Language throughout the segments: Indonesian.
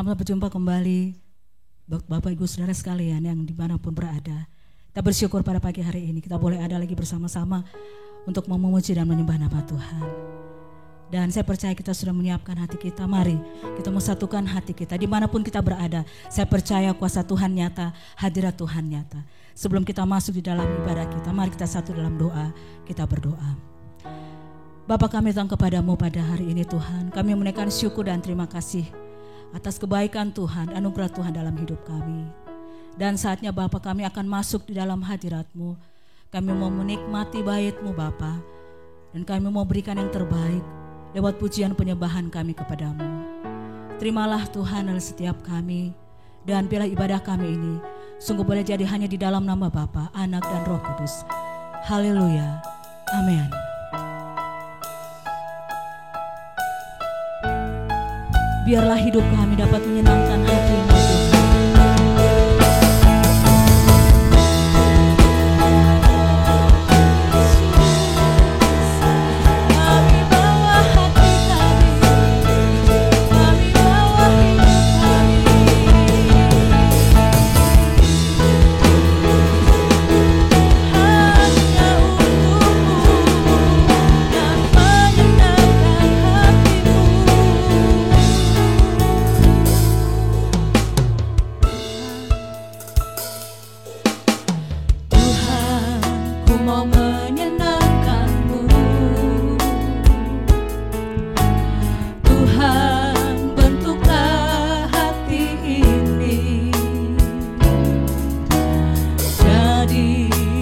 Selamat berjumpa kembali Bapak Ibu Saudara sekalian yang dimanapun berada. Kita bersyukur pada pagi hari ini kita boleh ada lagi bersama-sama untuk memuji dan menyembah nama Tuhan. Dan saya percaya kita sudah menyiapkan hati kita. Mari kita satukan hati kita dimanapun kita berada. Saya percaya kuasa Tuhan nyata, hadirat Tuhan nyata. Sebelum kita masuk di dalam ibadah kita, mari kita satu dalam doa. Kita berdoa. Bapa, kami datang kepadamu pada hari ini Tuhan. Kami menaikkan syukur dan terima kasih atas kebaikan Tuhan, anugerah Tuhan dalam hidup kami. Dan saatnya Bapa, kami akan masuk di dalam hadirat-Mu. Kami mau menikmati bait-Mu Bapa. Dan kami mau berikan yang terbaik lewat pujian penyembahan kami kepadamu. Terimalah Tuhan dalam setiap kami. Dan biarlah ibadah kami ini sungguh boleh jadi hanya di dalam nama Bapa, Anak dan Roh Kudus. Haleluya. Amin. Biarlah hidup kami dapat menyenangkan hati-Mu Tuhan.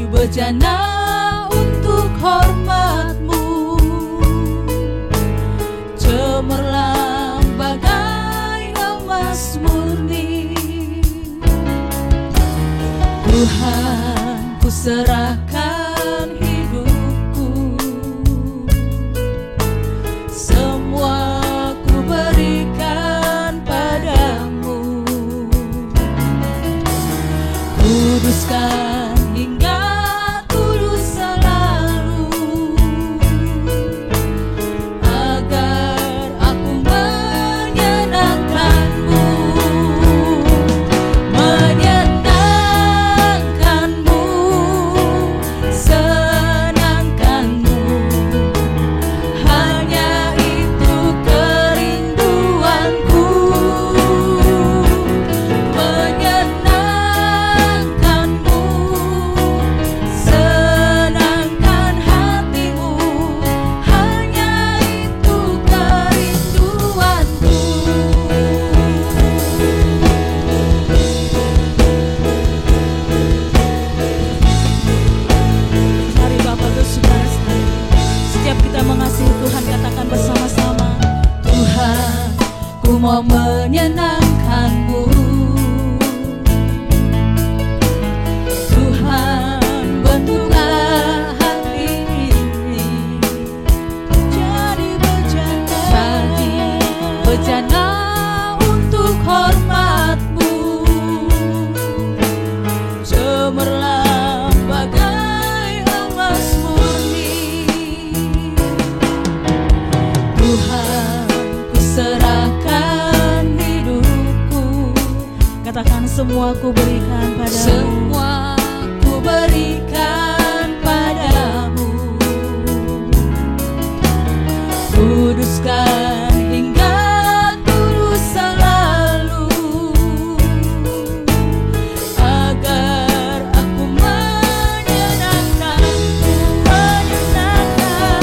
Bejana untuk hormat-Mu, cemerlang bagai emas murni. Tuhan, ku serahkan hidupku, semua ku berikan padamu. Kuduskan hingga mau menyenangkan-Mu. Tuhan, bentuklah hati ini jadi bejana untuk hormat-Mu, cemerlang bagai emas murni. Tuhan, ku serahkan hidupku, Katakan semua ku berikan padamu. semua ku berikan padamu. Kuduskan hingga tulus selalu, agar aku menyenangkan-Mu, menyenangkan.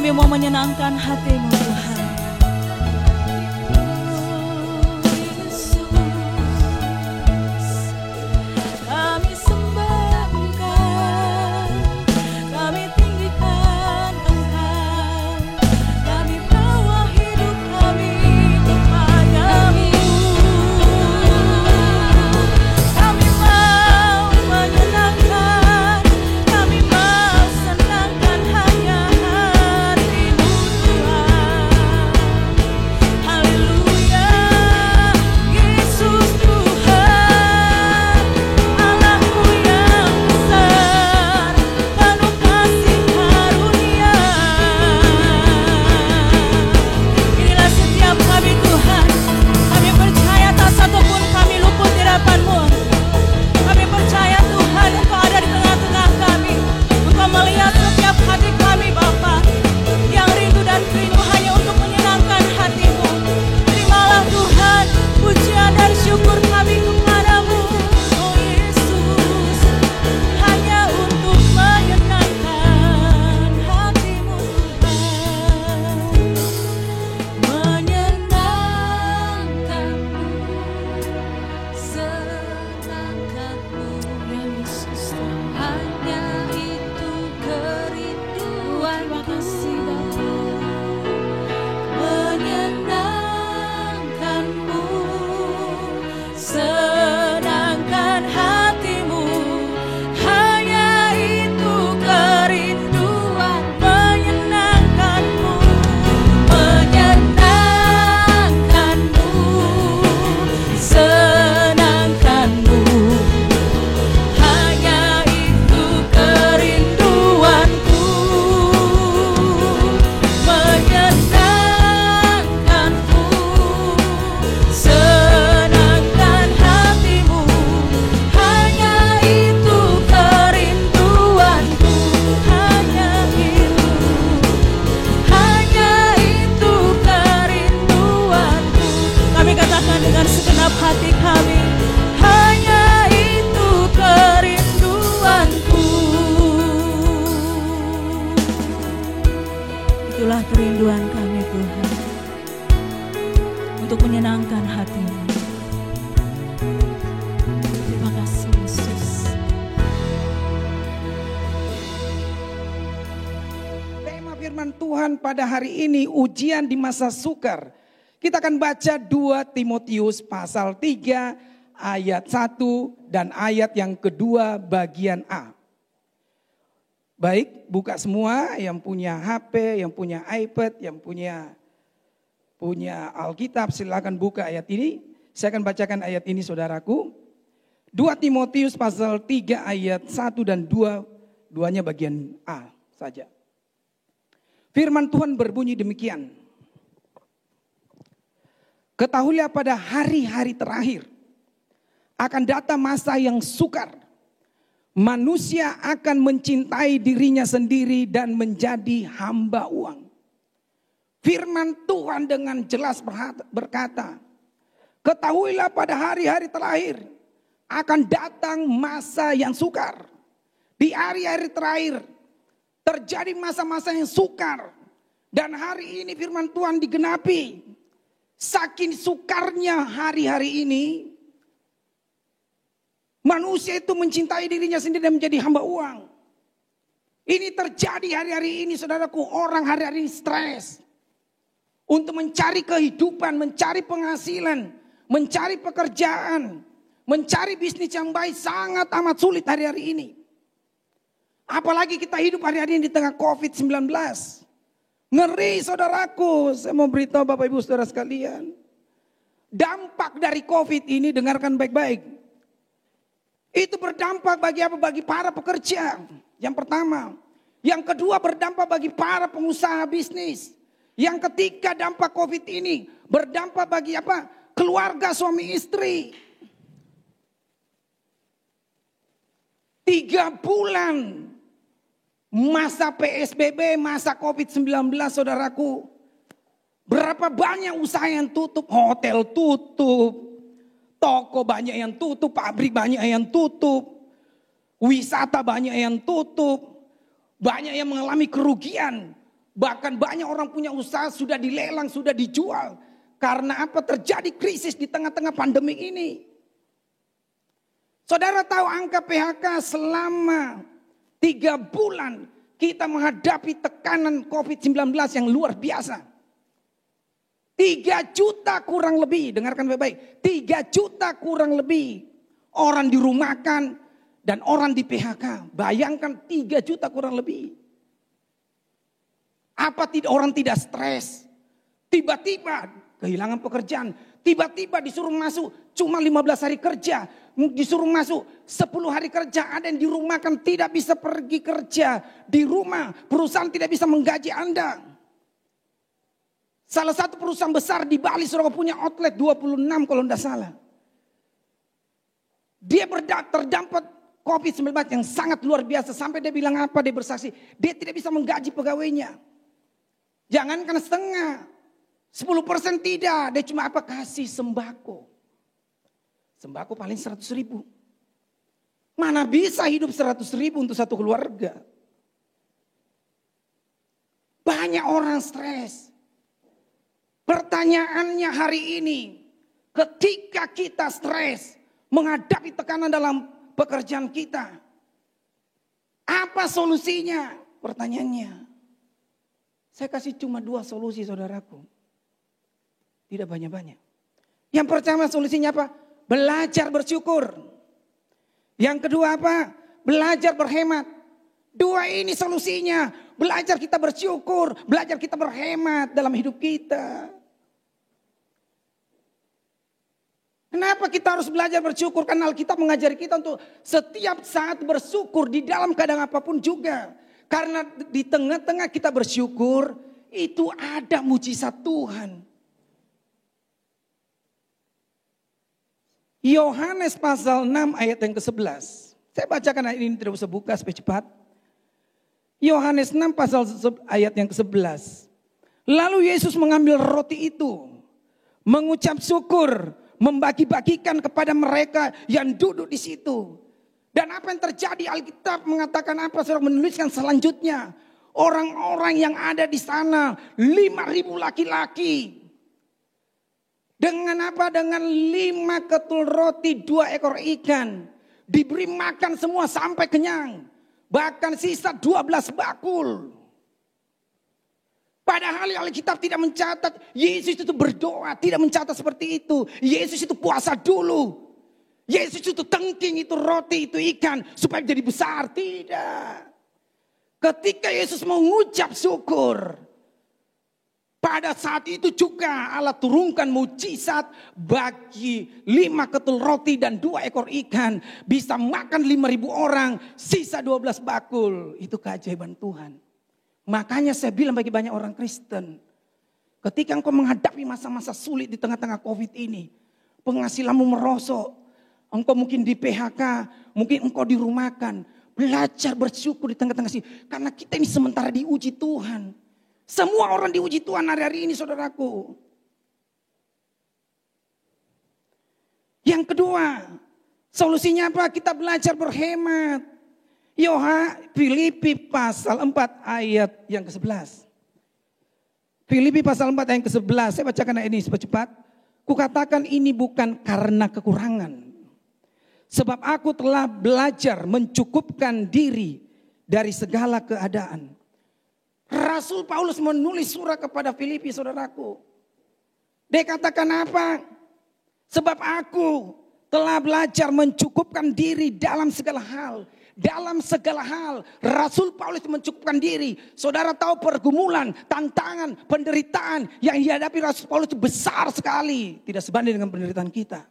Kami mau menyenangkan hati-Mu Tuhan. Kami sembah Engkau, kami tinggikan Engkau, kami bawa hidup kami kepadamu. Kami mau menyenangkan, kami mau senangkan hanya hati-Mu Tuhan. Haleluya, Yesus Tuhan, Allahku yang besar, penuh kasih karunia. Inilah setiap kami Tuhan, kami percaya tak satupun kami luput di hadapan-Mu. Kami percaya Tuhan Engkau ada di tengah-tengah kami. Engkau melihat setiap hati kami Bapa, yang rindu dan rindu hanya untuk menyenangkan hati-Mu. Terimalah Tuhan pujian dan syukur kami kepadamu, oh Yesus, hanya untuk menyenangkan hati-Mu Tuhan. Menyenangkan-Mu, senangkan-Mu, ya Yesus, hanya itu kerinduan. Terima kasih Bapa. Menyenangkan-Mu, senangkan hati-Mu, hanya itu kerinduan. Menyenangkan-Mu, menyenangkan-Mu, senangkan-Mu, hanya itu kerinduanku. Menyenangkan-Mu, senangkan hati-Mu, hanya itu kerinduanku. Hanya itu kerinduanku. Kami katakan dengan segenap hati kami, hanya itu kerinduanku. Itulah kerinduan kami Tuhan, untuk menyenangkan hati-Mu. Terima kasih Yesus. Tema firman Tuhan pada hari ini, ujian di masa sukar. Kita akan baca 2 Timotius pasal 3 ayat 1 dan ayat yang kedua bagian A. Baik, buka semua yang punya HP, yang punya iPad, yang punya Alkitab, silakan buka ayat ini. Saya akan bacakan ayat ini saudaraku. 2 Timotius pasal 3 ayat 1 dan 2, duanya bagian A saja. Firman Tuhan berbunyi demikian. Ketahuilah pada hari-hari terakhir akan datang masa yang sukar. Manusia akan mencintai dirinya sendiri dan menjadi hamba uang. Firman Tuhan dengan jelas berkata, ketahuilah pada hari-hari terakhir akan datang masa yang sukar. Di hari-hari terakhir terjadi masa-masa yang sukar. Dan hari ini firman Tuhan digenapi. Saking sukarnya hari-hari ini, manusia itu mencintai dirinya sendiri dan menjadi hamba uang. Ini terjadi hari-hari ini saudaraku, orang hari-hari ini stres. Untuk mencari kehidupan, mencari penghasilan, mencari pekerjaan, mencari bisnis yang baik sangat amat sulit hari-hari ini. Apalagi kita hidup hari-hari ini di tengah COVID-19. Ngeri saudaraku, saya mau beritahu Bapak Ibu Saudara sekalian. Dampak dari COVID ini dengarkan baik-baik. Itu berdampak bagi apa? Bagi para pekerja. Yang pertama. Yang kedua berdampak bagi para pengusaha bisnis. Yang ketiga dampak COVID ini berdampak bagi apa? Keluarga suami istri. 3 bulan masa PSBB, masa COVID-19 saudaraku. Berapa banyak usaha yang tutup, hotel tutup, toko banyak yang tutup, pabrik banyak yang tutup, wisata banyak yang tutup, banyak yang mengalami kerugian. Bahkan banyak orang punya usaha sudah dilelang, sudah dijual. Karena apa? Terjadi krisis di tengah-tengah pandemi ini. Saudara tahu angka PHK selama 3 bulan kita menghadapi tekanan COVID-19 yang luar biasa. 3 juta kurang lebih, dengarkan baik-baik. 3 juta kurang lebih orang dirumahkan dan orang di PHK. Bayangkan 3 juta kurang lebih. Apa orang tidak stres? Tiba-tiba kehilangan pekerjaan. Tiba-tiba disuruh masuk cuma 15 hari kerja. Disuruh masuk 10 hari kerja. Ada yang dirumahkan tidak bisa pergi kerja. Di rumah perusahaan tidak bisa menggaji Anda. Salah satu perusahaan besar di Bali saudara punya outlet 26 kalau tidak salah. Dia terdampak COVID-19 yang sangat luar biasa. Sampai dia bilang apa? Dia bersaksi. Dia tidak bisa menggaji pegawainya. Jangankan setengah. 10% tidak. Dia cuma apa? Kasih sembako. Sembako paling 100 ribu. Mana bisa hidup 100 ribu untuk satu keluarga. Banyak orang stres. Pertanyaannya hari ini, ketika kita stres, menghadapi tekanan dalam pekerjaan kita, apa solusinya? Pertanyaannya, saya kasih cuma 2 solusi saudaraku. Tidak banyak-banyak. Yang pertama solusinya apa? Belajar bersyukur. Yang kedua apa? Belajar berhemat. 2 ini solusinya. Belajar kita bersyukur, belajar kita berhemat dalam hidup kita. Kenapa kita harus belajar bersyukur? Karena Alkitab mengajari kita untuk setiap saat bersyukur di dalam keadaan apapun juga. Karena di tengah-tengah kita bersyukur, itu ada mujizat Tuhan. Yohanes pasal 6 ayat yang ke-11. Saya bacakan ayat ini, tidak usah buka supaya cepat. Yohanes 6 pasal ayat yang ke-11. Lalu Yesus mengambil roti itu, mengucap syukur, membagi-bagikan kepada mereka yang duduk di situ. Dan apa yang terjadi? Alkitab mengatakan apa? Saudara menuliskan selanjutnya. Orang-orang yang ada di sana 5.000 laki-laki. Dengan apa? Dengan 5 ketul roti, 2 ekor ikan. Diberi makan semua sampai kenyang. Bahkan sisa 12 bakul. Padahal Alkitab tidak mencatat Yesus itu berdoa. Tidak mencatat seperti itu. Yesus itu puasa dulu. Yesus itu tengking, itu roti, itu ikan. Supaya jadi besar. Tidak. Ketika Yesus mengucap syukur. Pada saat itu juga Allah turunkan mujizat bagi 5 ketul roti dan 2 ekor ikan. Bisa makan 5.000 orang, sisa 12 bakul. Itu keajaiban Tuhan. Makanya saya bilang bagi banyak orang Kristen. Ketika engkau menghadapi masa-masa sulit di tengah-tengah COVID ini. Penghasilanmu merosot. Engkau mungkin di PHK, mungkin engkau dirumahkan. Belajar bersyukur di tengah-tengah sini. Karena kita ini sementara diuji Tuhan. Semua orang diuji Tuhan hari-hari ini saudaraku. Yang kedua, solusinya apa? Kita belajar berhemat. Filipi pasal 4 ayat yang ke-11. Filipi pasal 4 ayat yang ke-11. Saya bacakan ayat ini cepat. Kukatakan ini bukan karena kekurangan. Sebab aku telah belajar mencukupkan diri dari segala keadaan. Rasul Paulus menulis surat kepada Filipi saudaraku. Dia katakan apa? Sebab aku telah belajar mencukupkan diri dalam segala hal. Dalam segala hal Rasul Paulus mencukupkan diri. Saudara tahu pergumulan, tantangan, penderitaan yang dihadapi Rasul Paulus itu besar sekali. Tidak sebanding dengan penderitaan kita.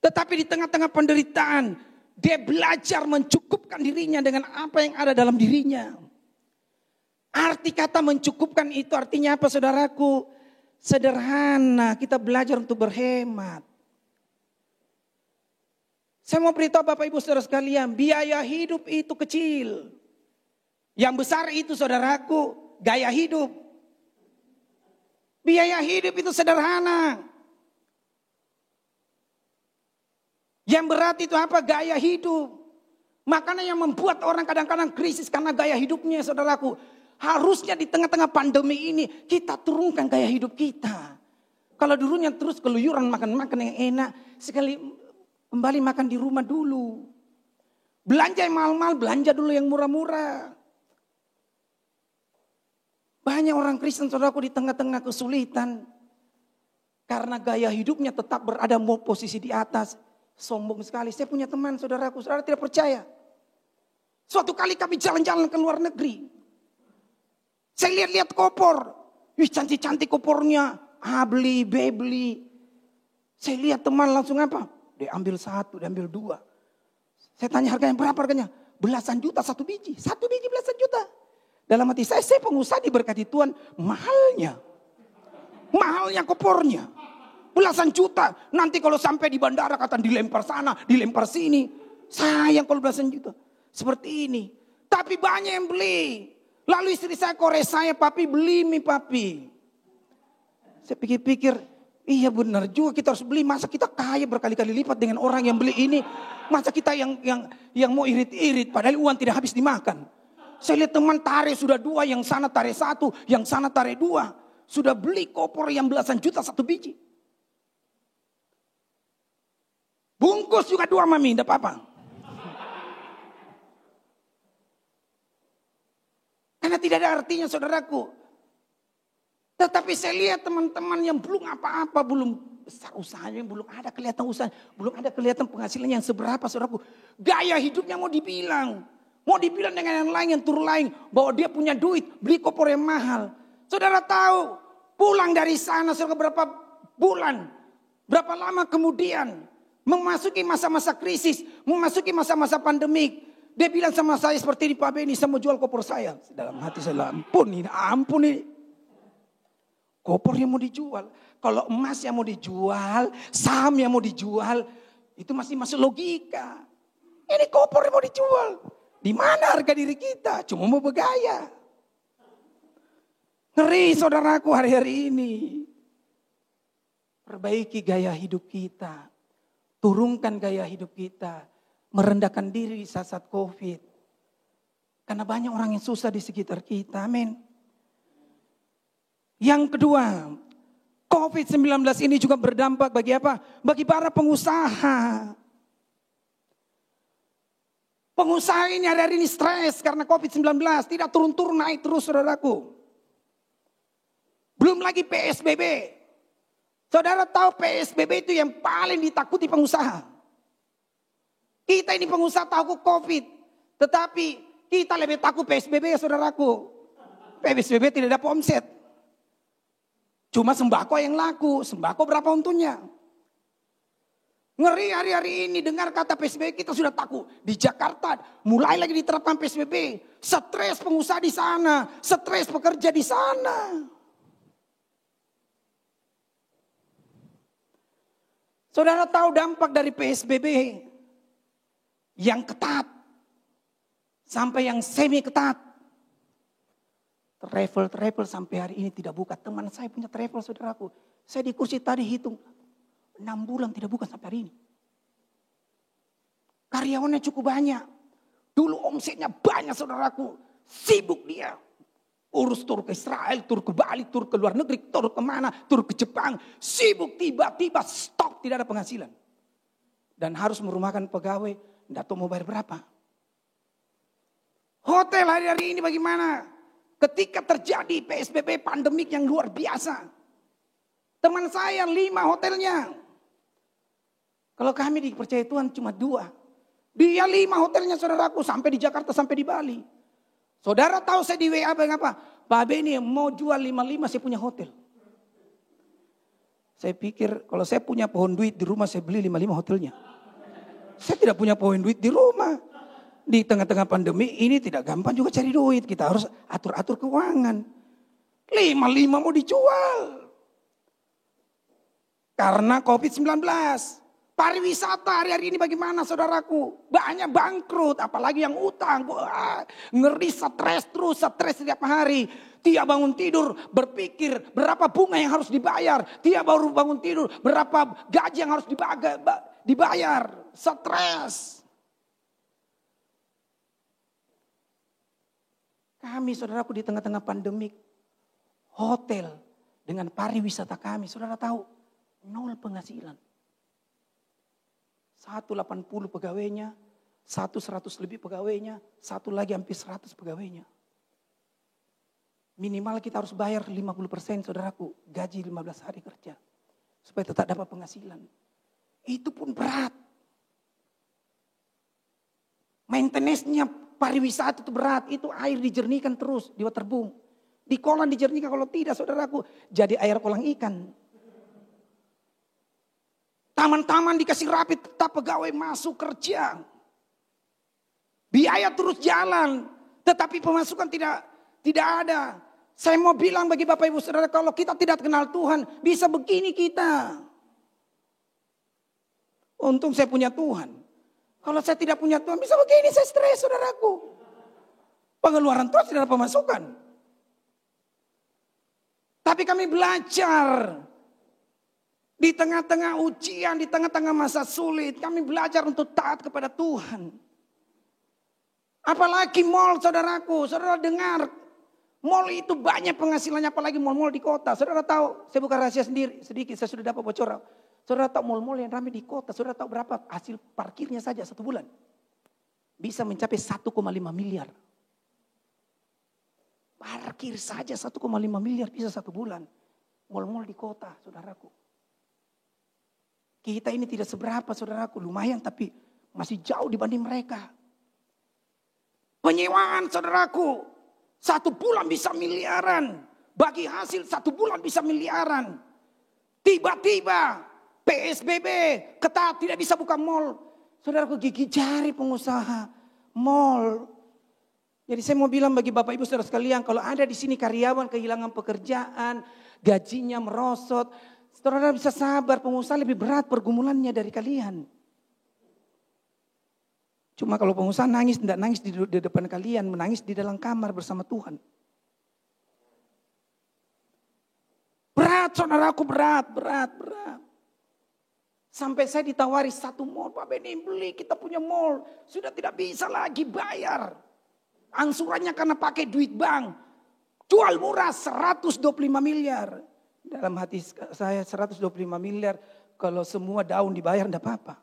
Tetapi di tengah-tengah penderitaan dia belajar mencukupkan dirinya dengan apa yang ada dalam dirinya. Arti kata mencukupkan itu artinya apa saudaraku? Sederhana, kita belajar untuk berhemat. Saya mau beritahu Bapak Ibu saudara sekalian, biaya hidup itu kecil. Yang besar itu saudaraku, gaya hidup. Biaya hidup itu sederhana. Yang berat itu apa? Gaya hidup. Makanya yang membuat orang kadang-kadang krisis karena gaya hidupnya saudaraku. Harusnya di tengah-tengah pandemi ini kita turunkan gaya hidup kita. Kalau dulunya terus keluyuran makan-makan yang enak, sekali kembali makan di rumah dulu. Belanja yang mahal-mahal, belanja dulu yang murah-murah. Banyak orang Kristen saudaraku di tengah-tengah kesulitan. Karena gaya hidupnya tetap berada posisi di atas. Sombong sekali. Saya punya teman saudaraku, saudara tidak percaya. Suatu kali kami jalan-jalan ke luar negeri. Saya lihat-lihat kopor. Wih, cantik-cantik kopornya. Beli. Saya lihat teman langsung apa? Dia ambil satu, dia ambil dua. Saya tanya harganya berapa harganya? Belasan juta satu biji. Satu biji belasan juta. Dalam hati saya pengusaha diberkati Tuhan. Mahalnya kopornya. Belasan juta. Nanti kalau sampai di bandara kata dilempar sana, dilempar sini. Sayang kalau belasan juta. Seperti ini. Tapi banyak yang beli. Lalu istri saya korek saya, papi beli mie papi. Saya pikir-pikir, iya benar juga kita harus beli. Masa kita kaya berkali-kali lipat dengan orang yang beli ini. Masa kita yang mau irit-irit padahal uang tidak habis dimakan. Saya lihat teman tarik sudah dua, yang sana tarik satu, yang sana tarik dua. Sudah beli kopor yang belasan juta satu biji. Bungkus juga dua mami, tidak apa-apa. Karena tidak ada artinya saudaraku. Tetapi saya lihat teman-teman yang belum apa-apa, belum besar usahanya, belum ada kelihatan usaha, belum ada kelihatan penghasilannya yang seberapa saudaraku. Gaya hidupnya mau dibilang dengan yang lain, yang turun lain, bahwa dia punya duit, beli kopor yang mahal. Saudara tahu, pulang dari sana saudara berapa bulan, berapa lama kemudian, memasuki masa-masa krisis, memasuki masa-masa pandemik. Dia bilang sama saya seperti di Pak Beni, saya mau jual kopor saya. Dalam hati saya, ampun ini. Kopor yang mau dijual. Kalau emas yang mau dijual, saham yang mau dijual, itu masih masuk logika. Ini kopor yang mau dijual. Di mana harga diri kita? Cuma mau bergaya. Ngeri saudaraku hari-hari ini. Perbaiki gaya hidup kita. Turunkan gaya hidup kita. Merendahkan diri di saat-saat COVID. Karena banyak orang yang susah di sekitar kita. Amin. Yang kedua, COVID-19 ini juga berdampak bagi apa? Bagi para pengusaha. Pengusaha ini hari-hari ini stres karena COVID-19. Tidak turun-turun, naik terus saudaraku. Belum lagi PSBB. Saudara tahu PSBB itu yang paling ditakuti pengusaha. Kita ini pengusaha takut COVID. Tetapi kita lebih takut PSBB ya saudaraku. PSBB tidak dapat omset. Cuma sembako yang laku. Sembako berapa untungnya? Ngeri hari-hari ini dengar kata PSBB kita sudah takut. Di Jakarta mulai lagi diterapkan PSBB. Stres pengusaha di sana. Stres pekerja di sana. Saudara tahu dampak dari PSBB yang ketat sampai yang semi ketat. Travel sampai hari ini tidak buka. Teman saya punya travel saudaraku. Saya di kursi tadi hitung 6 bulan tidak buka sampai hari ini. Karyawannya cukup banyak. Dulu omsetnya banyak saudaraku. Sibuk dia. Urus tur ke Israel, tur ke Bali, tur ke luar negeri, tur kemana, tur ke Jepang. Sibuk tiba-tiba stop, tidak ada penghasilan. Dan harus merumahkan pegawai, tidak tahu mau bayar berapa. Hotel hari-hari ini bagaimana? Ketika terjadi PSBB pandemik yang luar biasa. Teman saya 5 hotelnya. Kalau kami dipercaya Tuhan cuma 2. Dia 5 hotelnya saudaraku sampai di Jakarta sampai di Bali. Saudara tahu saya di WA apa? Pak Beni mau jual 55 saya punya hotel. Saya pikir kalau saya punya pohon duit di rumah saya beli 55 hotelnya. Saya tidak punya pohon duit di rumah. Di tengah-tengah pandemi ini tidak gampang juga cari duit. Kita harus atur-atur keuangan. 55 mau dijual. Karena COVID-19. Pariwisata hari-hari ini bagaimana saudaraku? Banyak bangkrut, apalagi yang utang. Wah, ngeri stres setiap hari. Tiap bangun tidur berpikir berapa bunga yang harus dibayar. Tiap baru bangun tidur berapa gaji yang harus dibayar. Stres. Kami saudaraku di tengah-tengah pandemik, hotel dengan pariwisata kami, saudara tahu, 0 penghasilan. 180 pegawainya, 100 lebih pegawainya, satu lagi hampir 100 pegawainya. Minimal kita harus bayar 50% saudaraku, gaji 15 hari kerja. Supaya tetap dapat penghasilan. Itu pun berat. Maintenance-nya pariwisata itu berat, itu air dijernihkan terus di waterboom. Di kolam dijernihkan, kalau tidak saudaraku jadi air kolam ikan. Taman-taman dikasih rapi tetap pegawai masuk kerja. Biaya terus jalan, tetapi pemasukan tidak ada. Saya mau bilang bagi Bapak Ibu Saudara, kalau kita tidak kenal Tuhan, bisa begini kita. Untung saya punya Tuhan. Kalau saya tidak punya Tuhan, bisa begini, saya stres saudaraku. Pengeluaran terus tidak ada pemasukan. Tapi kami belajar. Di tengah-tengah ujian, di tengah-tengah masa sulit, kami belajar untuk taat kepada Tuhan. Apalagi mall saudaraku, saudara dengar. Mall itu banyak penghasilannya, apalagi mall-mall di kota. Saudara tahu, saya bukan rahasia sendiri, sedikit saya sudah dapat bocoran. Saudara tahu mall-mall yang ramai di kota, saudara tahu berapa hasil parkirnya saja 1 bulan? Bisa mencapai 1,5 miliar. Parkir saja 1,5 miliar bisa 1 bulan. Mall-mall di kota, saudaraku. Kita ini tidak seberapa saudaraku, lumayan tapi masih jauh dibanding mereka. Penyewaan saudaraku, 1 bulan bisa miliaran. Bagi hasil 1 bulan bisa miliaran. Tiba-tiba PSBB ketat tidak bisa buka mall. Saudaraku gigi jari pengusaha mall. Jadi saya mau bilang bagi Bapak Ibu Saudara sekalian, kalau ada di sini karyawan kehilangan pekerjaan, gajinya merosot, saudara bisa sabar, pengusaha lebih berat pergumulannya dari kalian. Cuma kalau pengusaha nangis, tidak nangis di depan kalian, menangis di dalam kamar bersama Tuhan. Berat saudaraku, berat. Sampai saya ditawari 1 mall, Pak Beni beli, kita punya mall. Sudah tidak bisa lagi bayar. Angsurannya karena pakai duit bank. Jual murah 125 miliar. Dalam hati saya 125 miliar, kalau semua daun dibayar tidak apa-apa.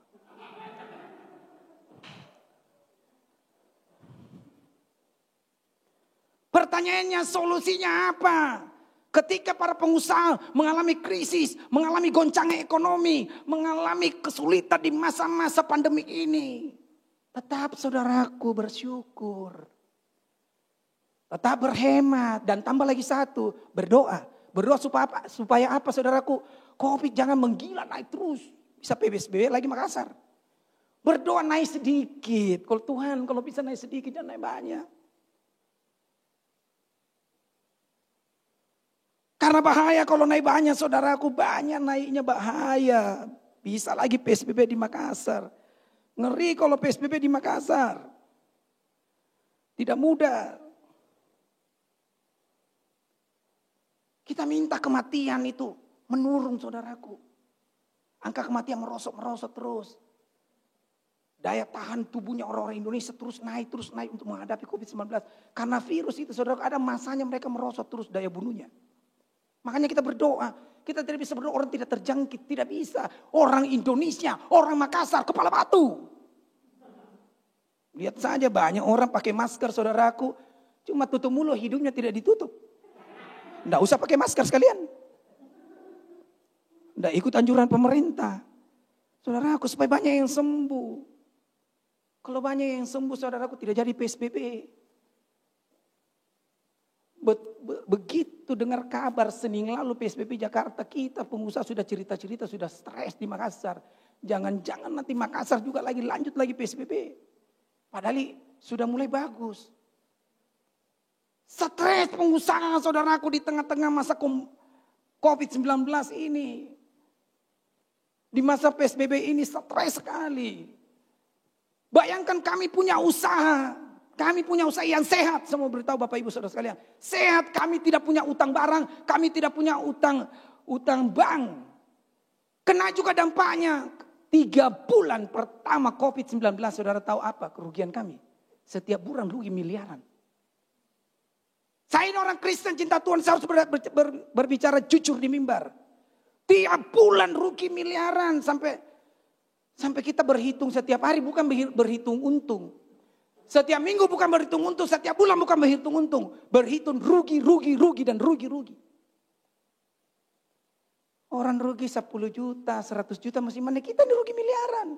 Pertanyaannya, solusinya apa? Ketika para pengusaha mengalami krisis, mengalami goncangan ekonomi, mengalami kesulitan di masa-masa pandemi ini. Tetap saudaraku bersyukur. Tetap berhemat dan tambah lagi satu, berdoa. Berdoa supaya apa saudaraku? Covid jangan menggila naik terus. Bisa PSBB lagi Makassar. Berdoa naik sedikit. Kalau Tuhan kalau bisa naik sedikit jangan naik banyak. Karena bahaya kalau naik banyak saudaraku, banyak naiknya bahaya. Bisa lagi PSBB di Makassar. Ngeri kalau PSBB di Makassar. Tidak mudah. Kita minta kematian itu menurun saudaraku. Angka kematian merosot terus. Daya tahan tubuhnya orang-orang Indonesia terus naik untuk menghadapi COVID-19. Karena virus itu saudara, ada masanya mereka merosot terus daya bunuhnya. Makanya kita berdoa. Kita tidak bisa berdoa orang tidak terjangkit. Tidak bisa. Orang Indonesia, orang Makassar, kepala batu. Lihat saja banyak orang pakai masker saudaraku. Cuma tutup mulut, hidungnya tidak ditutup. Tidak usah pakai masker sekalian. Tidak ikut anjuran pemerintah. Saudaraku supaya banyak yang sembuh. Kalau banyak yang sembuh saudaraku tidak jadi PSBB. Begitu dengar kabar Senin lalu PSBB Jakarta, kita pengusaha sudah cerita-cerita, sudah stres di Makassar. Jangan-jangan nanti Makassar juga lanjut lagi PSBB. Padahal sudah mulai bagus. Stres pengusaha saudaraku di tengah-tengah masa COVID-19 ini. Di masa PSBB ini stres sekali. Bayangkan kami punya usaha. Kami punya usaha yang sehat. Saya mau beritahu Bapak Ibu Saudara sekalian. Sehat, kami tidak punya utang barang. Kami tidak punya utang bank. Kena juga dampaknya. 3 bulan pertama COVID-19. Saudara tahu apa kerugian kami? Setiap bulan rugi miliaran. Saya ini orang Kristen cinta Tuhan, saya harus berbicara jujur di mimbar. Tiap bulan rugi miliaran sampai kita berhitung setiap hari, bukan berhitung untung. Setiap minggu bukan berhitung untung, setiap bulan bukan berhitung untung. Berhitung rugi dan rugi. Orang rugi 10 juta, 100 juta masih mana, kita ini rugi miliaran.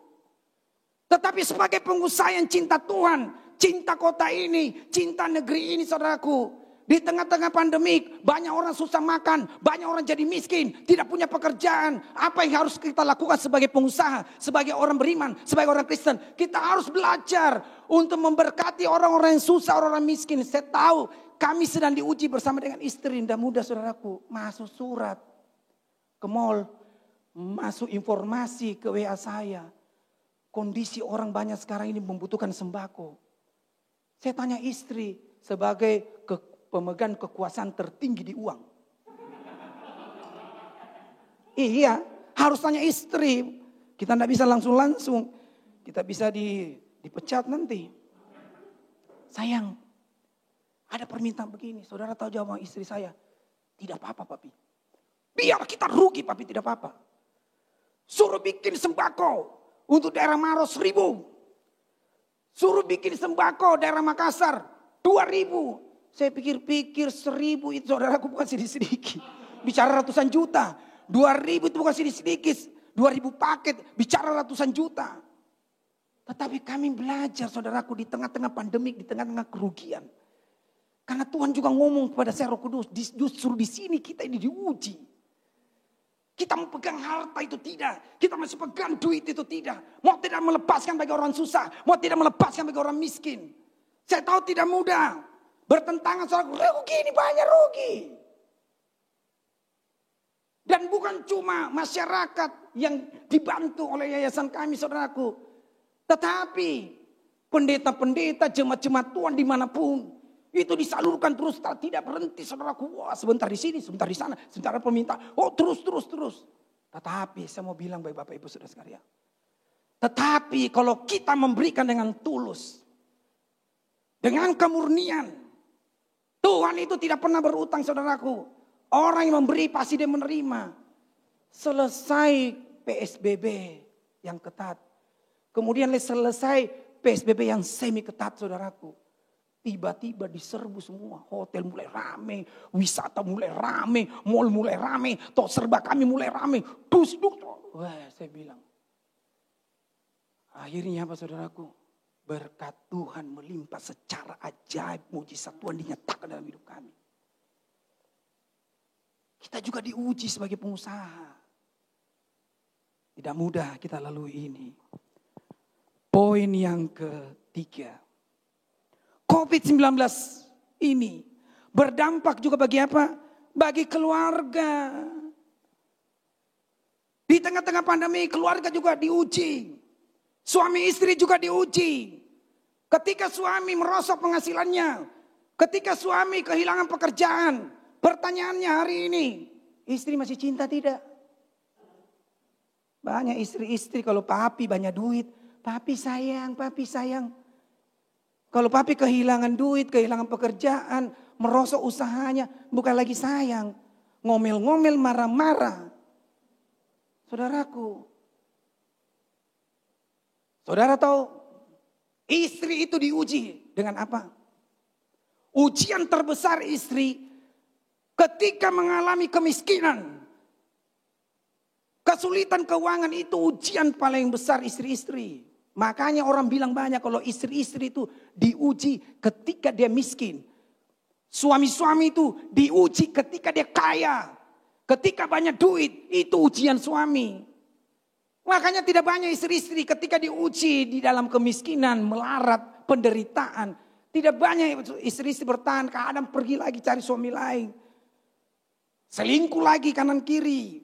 Tetapi sebagai pengusaha yang cinta Tuhan, cinta kota ini, cinta negeri ini saudaraku. Di tengah-tengah pandemik, banyak orang susah makan, banyak orang jadi miskin, tidak punya pekerjaan. Apa yang harus kita lakukan sebagai pengusaha, sebagai orang beriman, sebagai orang Kristen? Kita harus belajar untuk memberkati orang-orang yang susah, orang-orang miskin. Saya tahu kami sedang diuji bersama dengan istri dan muda saudaraku. Masuk surat ke mall, masuk informasi ke WA saya. Kondisi orang banyak sekarang ini membutuhkan sembako. Saya tanya istri sebagai pemegang kekuasaan tertinggi di uang. Iya, harus tanya istri. Kita tidak bisa langsung. Kita bisa dipecat nanti. Sayang, ada permintaan begini. Saudara tahu jawaban istri saya? Tidak apa-apa, papi. Biar kita rugi, papi, tidak apa-apa. Suruh bikin sembako untuk daerah Maros 1.000. Suruh bikin sembako daerah Makassar 2.000. Saya pikir-pikir 1.000 itu saudaraku bukan sedikit. Bicara ratusan juta. 2.000 itu bukan sedikit. 2.000 paket bicara ratusan juta. Tetapi kami belajar saudaraku di tengah-tengah pandemik, di tengah-tengah kerugian. Karena Tuhan juga ngomong kepada saya Roh Kudus, justru di sini kita ini diuji. Kita mau pegang harta itu tidak. Kita masih pegang duit itu tidak. Mau tidak melepaskan bagi orang susah. Mau tidak melepaskan bagi orang miskin. Saya tahu tidak mudah. Bertentangan soal rugi ini banyak rugi. Dan bukan cuma masyarakat yang dibantu oleh yayasan kami saudaraku. Tetapi pendeta-pendeta, jemaat-jemaat Tuhan dimanapun. Itu disalurkan terus tidak berhenti saudaraku. Wah sebentar di sini, sebentar di sana, sebentar permintaan. Oh terus. Tetapi saya mau bilang bagi Bapak Ibu Saudara sekalian. Tetapi kalau kita memberikan dengan tulus. Dengan kemurnian. Tuhan itu tidak pernah berutang saudaraku. Orang yang memberi pasti dia menerima. Selesai PSBB yang ketat. Kemudian selesai PSBB yang semi ketat saudaraku. Tiba-tiba diserbu semua. Hotel mulai rame. Wisata mulai rame. Mall mulai rame. Tok serba kami mulai rame. Wah saya bilang. Akhirnya apa saudaraku? Berkat Tuhan melimpah secara ajaib, mujizat Tuhan dinyatakan dalam hidup kami. Kita juga diuji sebagai pengusaha. Tidak mudah kita lalui ini. Poin yang ketiga. COVID-19 ini berdampak juga bagi apa? Bagi keluarga. Di tengah-tengah pandemi keluarga juga diuji. Suami istri juga diuji. Ketika suami merosot penghasilannya. Ketika suami kehilangan pekerjaan. Pertanyaannya hari ini. Istri masih cinta tidak? Banyak istri-istri kalau papi banyak duit. Papi sayang, papi sayang. Kalau papi kehilangan duit, kehilangan pekerjaan. Merosot usahanya. Bukan lagi sayang. Ngomel-ngomel, marah-marah. Saudaraku. Saudara tahu? Istri itu diuji dengan apa? Ujian terbesar istri ketika mengalami kemiskinan. Kesulitan keuangan itu ujian paling besar istri-istri. Makanya orang bilang banyak kalau istri-istri itu diuji ketika dia miskin. Suami-suami itu diuji ketika dia kaya. Ketika banyak duit itu ujian suami. Makanya tidak banyak istri-istri ketika diuji di dalam kemiskinan, melarat, penderitaan. Tidak banyak istri-istri bertahan, kadang pergi lagi cari suami lain. Selingkuh lagi kanan kiri.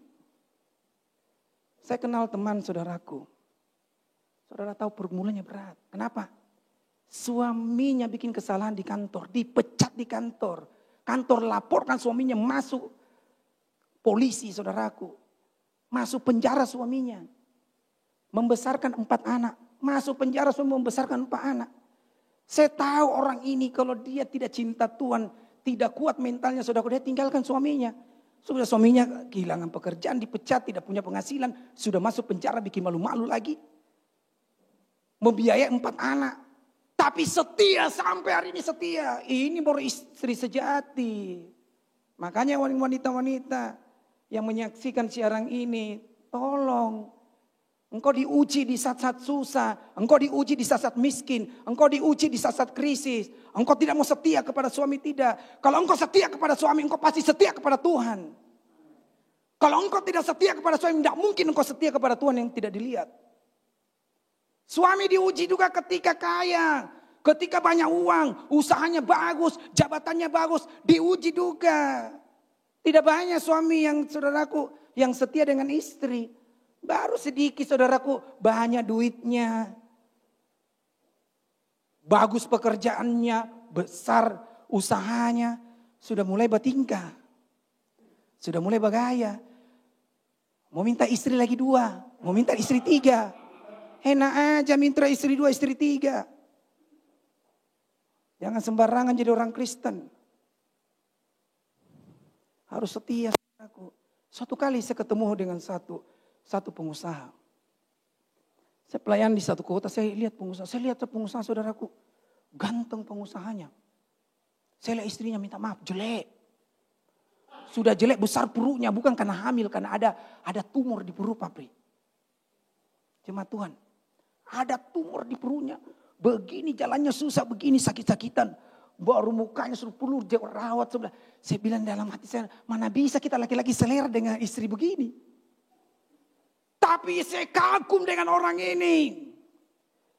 Saya kenal teman saudaraku. Saudara tahu pergumulannya berat. Kenapa? Suaminya bikin kesalahan di kantor, dipecat di kantor. Kantor laporkan suaminya masuk polisi saudaraku. Masuk penjara suaminya. Membesarkan 4 anak. Masuk penjara suami membesarkan 4 anak. Saya tahu orang ini kalau dia tidak cinta Tuhan. tidak kuat mentalnya saudaraku, dia tinggalkan suaminya. Sudah suaminya kehilangan pekerjaan, dipecat, tidak punya penghasilan, sudah masuk penjara, bikin malu-malu lagi. Membiayai 4 anak. Tapi setia sampai hari ini setia. Ini baru istri sejati. Makanya wanita-wanita yang menyaksikan siaran ini, tolong. Engkau diuji di saat-saat susah. Engkau diuji di saat-saat miskin. Engkau diuji di saat-saat krisis. Engkau tidak mau setia kepada suami, tidak. Kalau engkau setia kepada suami, engkau pasti setia kepada Tuhan. Kalau engkau tidak setia kepada suami, tidak mungkin engkau setia kepada Tuhan yang tidak dilihat. Suami diuji juga ketika kaya. Ketika banyak uang, usahanya bagus, jabatannya bagus. Diuji juga. Tidak banyak suami yang saudaraku yang setia dengan istri. Baru sedikit saudaraku, banyak duitnya. Bagus pekerjaannya, besar usahanya. Sudah mulai bertingkah. Sudah mulai bergaya. Mau minta istri lagi 2, mau minta istri 3. Enak aja minta istri 2, istri 3. Jangan sembarangan jadi orang Kristen. Harus setia saudaraku. Suatu kali saya ketemu dengan satu pengusaha. Saya pelayan di satu kota, saya lihat pengusaha saudaraku. Ganteng pengusahanya. Saya lihat istrinya minta maaf, jelek. Sudah jelek, besar perutnya, bukan karena hamil, karena ada tumor di perut Papri. Jemaat Tuhan, ada tumor di perutnya. Begini jalannya susah, begini sakit-sakitan. Baru mukanya suruh pelur, rawat sebelah. Saya bilang dalam hati saya, mana bisa kita laki-laki selera dengan istri begini. Tapi saya kagum dengan orang ini.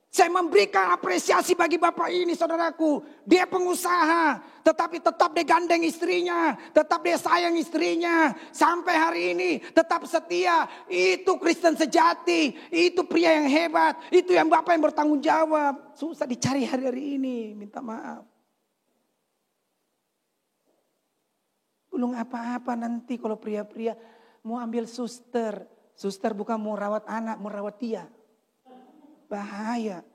Saya memberikan apresiasi bagi bapak ini saudaraku. Dia pengusaha. Tetapi tetap dia gandeng istrinya. Tetap dia sayang istrinya. Sampai hari ini tetap setia. Itu Kristen sejati. Itu pria yang hebat. Itu yang bapak yang bertanggung jawab. Susah dicari hari-hari ini. Minta maaf. Belum apa-apa nanti kalau pria-pria mau ambil suster. Suster bukan mau rawat anak, mau rawat dia. Bahaya.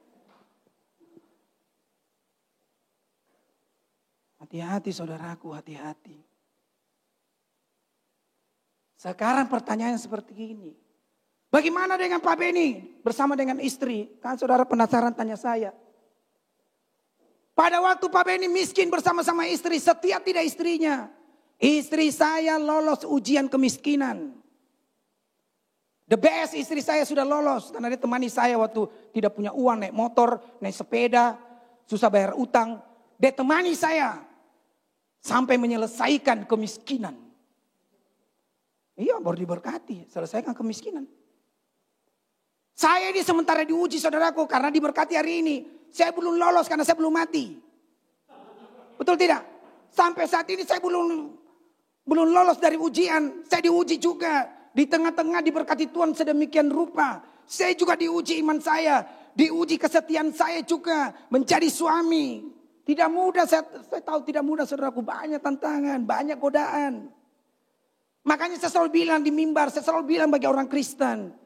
Hati-hati saudaraku, hati-hati. Sekarang pertanyaan seperti ini. Bagaimana dengan Pak Beni bersama dengan istri? Kan saudara penasaran tanya saya. Pada waktu Pak Beni miskin bersama-sama istri, setia tidak istrinya? Istri saya lolos ujian kemiskinan. The best, istri saya sudah lolos. Karena dia temani saya waktu tidak punya uang, naik motor, naik sepeda, susah bayar utang. Dia temani saya sampai menyelesaikan kemiskinan. Iya, baru diberkati, selesaikan kemiskinan. Saya ini sementara diuji saudaraku karena diberkati hari ini. Saya belum lolos karena saya belum mati. Betul tidak? Sampai saat ini saya belum lolos dari ujian. Saya diuji juga. Di tengah-tengah diberkati Tuhan sedemikian rupa. Saya juga diuji iman saya. Diuji kesetiaan saya juga. Menjadi suami. Tidak mudah, saya tahu tidak mudah saudaraku. Banyak tantangan, banyak godaan. Makanya saya selalu bilang di mimbar, saya selalu bilang bagi orang Kristen.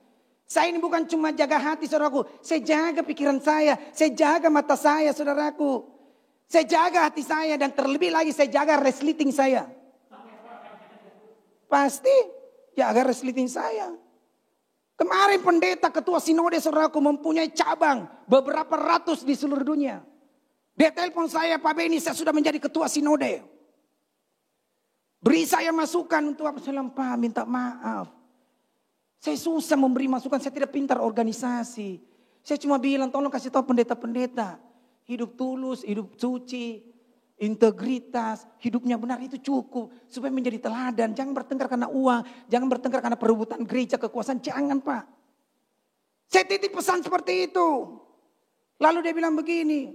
Saya ini bukan cuma jaga hati saudaraku. Saya jaga pikiran saya. Saya jaga mata saya saudaraku. Saya jaga hati saya dan terlebih lagi saya jaga resleting saya. Pasti. Jaga resleting saya. Kemarin pendeta ketua sinode saudaraku mempunyai cabang beberapa ratus di seluruh dunia. Dia telepon saya, Pak Beni saya sudah menjadi ketua sinode. Beri saya masukan untuk apa? Saya bilang, Pak minta maaf. Saya susah memberi masukan, saya tidak pintar organisasi. Saya cuma bilang tolong kasih tahu pendeta-pendeta. Hidup tulus, hidup suci. Integritas, hidupnya benar itu cukup supaya menjadi teladan. Jangan bertengkar karena uang, jangan bertengkar karena perebutan gereja, kekuasaan. Jangan Pak. Saya titip pesan seperti itu. Lalu dia bilang begini,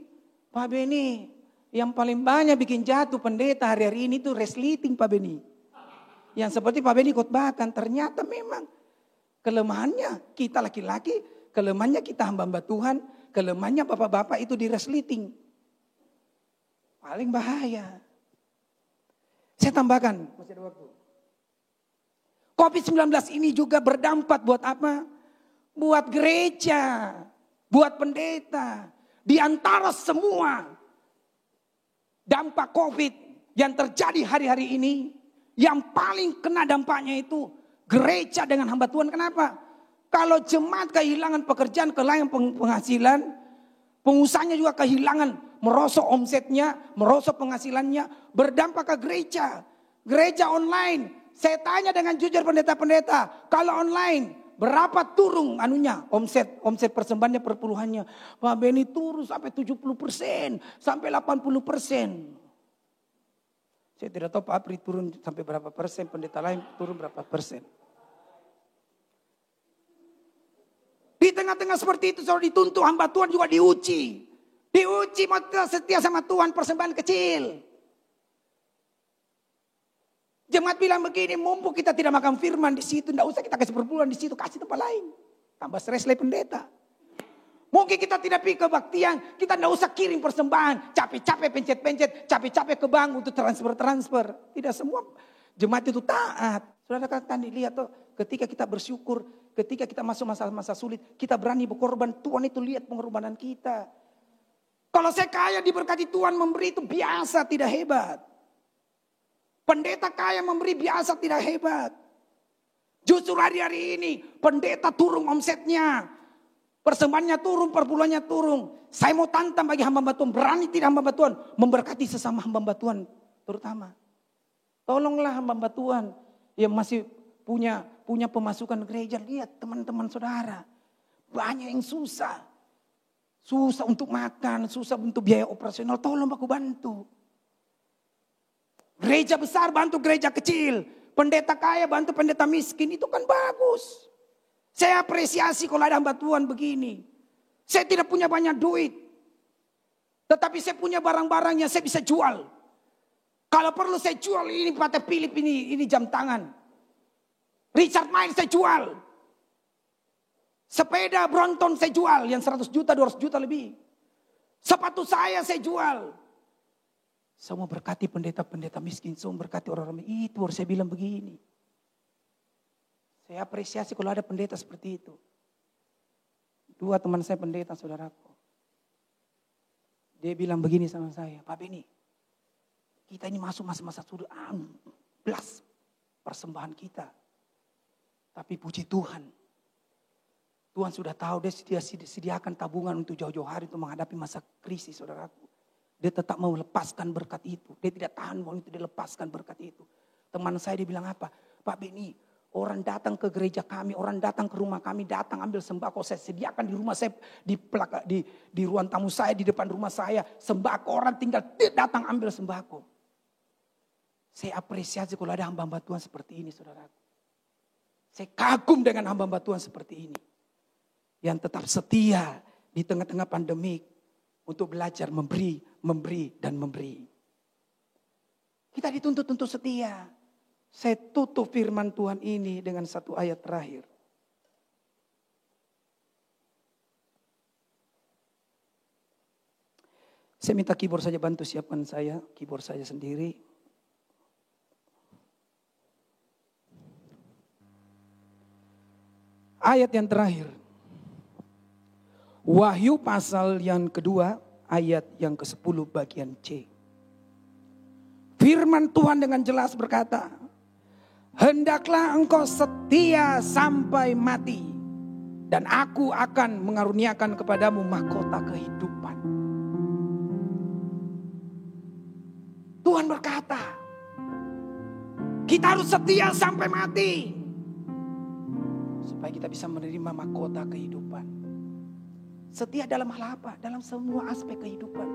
Pak Beni, yang paling banyak bikin jatuh pendeta hari-hari ini itu resleting Pak Beni. Yang seperti Pak Beni khotbahkan, ternyata memang kelemahannya kita laki-laki, kelemahannya kita hamba-hamba Tuhan, kelemahannya bapak-bapak itu di resleting. Paling bahaya. Saya tambahkan, masih ada waktu. COVID-19 ini juga berdampak buat apa? Buat gereja, buat pendeta. Di antara semua dampak COVID, yang terjadi hari-hari ini, yang paling kena dampaknya itu gereja dengan hamba Tuhan. Kenapa? Kalau jemaat kehilangan pekerjaan, kehilangan penghasilan, pengusahanya juga kehilangan, merosot omsetnya, merosot penghasilannya, berdampak ke gereja. Gereja online, saya tanya dengan jujur pendeta-pendeta, kalau online berapa turun omset persembahannya perpuluhannya. Pak Beni turun sampai 70%, sampai 80%. Saya tidak tahu Pak Apri turun sampai berapa persen, pendeta lain turun berapa persen. Di tengah-tengah seperti itu saudara dituntut, hamba Tuhan juga diuji. Diuji mau setia sama Tuhan, persembahan kecil. Jemaat bilang begini, mumpung kita tidak makan firman di situ, tidak usah kita kasih perpuluhan di situ, kasih tempat lain. Tambah stres lagi pendeta. Mungkin kita tidak pergi kebaktian, kita tidak usah kirim persembahan, capek-capek pencet-pencet, capek-capek ke bank untuk transfer. Tidak semua jemaat itu taat. Saudara kan lihat tuh, ketika kita bersyukur, ketika kita masuk masa-masa sulit, kita berani berkorban, Tuhan itu lihat pengorbanan kita. Kalau saya kaya diberkati Tuhan memberi itu biasa, tidak hebat. Pendeta kaya memberi biasa tidak hebat. Justru hari-hari ini pendeta turun omsetnya. Persembahannya turun, perpuluhannya turun. Saya mau tantang bagi hamba Tuhan. Berani tidak hamba Tuhan memberkati sesama hamba Tuhan terutama. Tolonglah hamba Tuhan yang masih punya pemasukan gereja. Lihat teman-teman saudara. Banyak yang susah. Susah untuk makan, susah untuk biaya operasional. Tolong aku bantu. Gereja besar bantu gereja kecil. Pendeta kaya bantu pendeta miskin. Itu kan bagus. Saya apresiasi kalau ada hamba Tuhan begini. Saya tidak punya banyak duit. Tetapi saya punya barang-barang yang saya bisa jual. Kalau perlu saya jual ini Patek Philip ini jam tangan. Richard Mille saya jual. Sepeda Brompton saya jual yang 100 juta, 200 juta lebih. Sepatu saya jual. Semua berkati pendeta-pendeta miskin, semua berkati orang-orang itu. Baru saya bilang begini. Saya apresiasi kalau ada pendeta seperti itu. 2 teman saya pendeta, saudaraku. Dia bilang begini sama saya, Pak Beni, kita ini masuk masa-masa sudah belas persembahan kita. Tapi puji Tuhan, Tuhan sudah tahu dia sediakan tabungan untuk jauh-jauh hari untuk menghadapi masa krisis, saudaraku. Dia tetap mau lepaskan berkat itu. Dia tidak tahan mau itu dilepaskan berkat itu. Teman saya dia bilang apa? Pak Beni, orang datang ke gereja kami, orang datang ke rumah kami, datang ambil sembako. Saya sediakan di rumah saya, di ruang tamu saya, di depan rumah saya. Sembako, orang tinggal datang ambil sembako. Saya apresiasi kalau ada hamba-hamba Tuhan seperti ini, saudaraku. Saya kagum dengan hamba-hamba Tuhan seperti ini. Yang tetap setia di tengah-tengah pandemik. Untuk belajar memberi, dan memberi. Kita dituntut untuk setia. Saya tutup firman Tuhan ini dengan satu ayat terakhir. Saya minta keyboard saja bantu siapkan saya. Keyboard saya sendiri. Ayat yang terakhir. Wahyu pasal yang kedua, ayat yang ke-10 bagian C. Firman Tuhan dengan jelas berkata, hendaklah engkau setia sampai mati, dan aku akan mengaruniakan kepadamu mahkota kehidupan. Tuhan berkata, kita harus setia sampai mati, supaya kita bisa menerima mahkota kehidupan. Setia dalam hal apa? Dalam semua aspek kehidupan.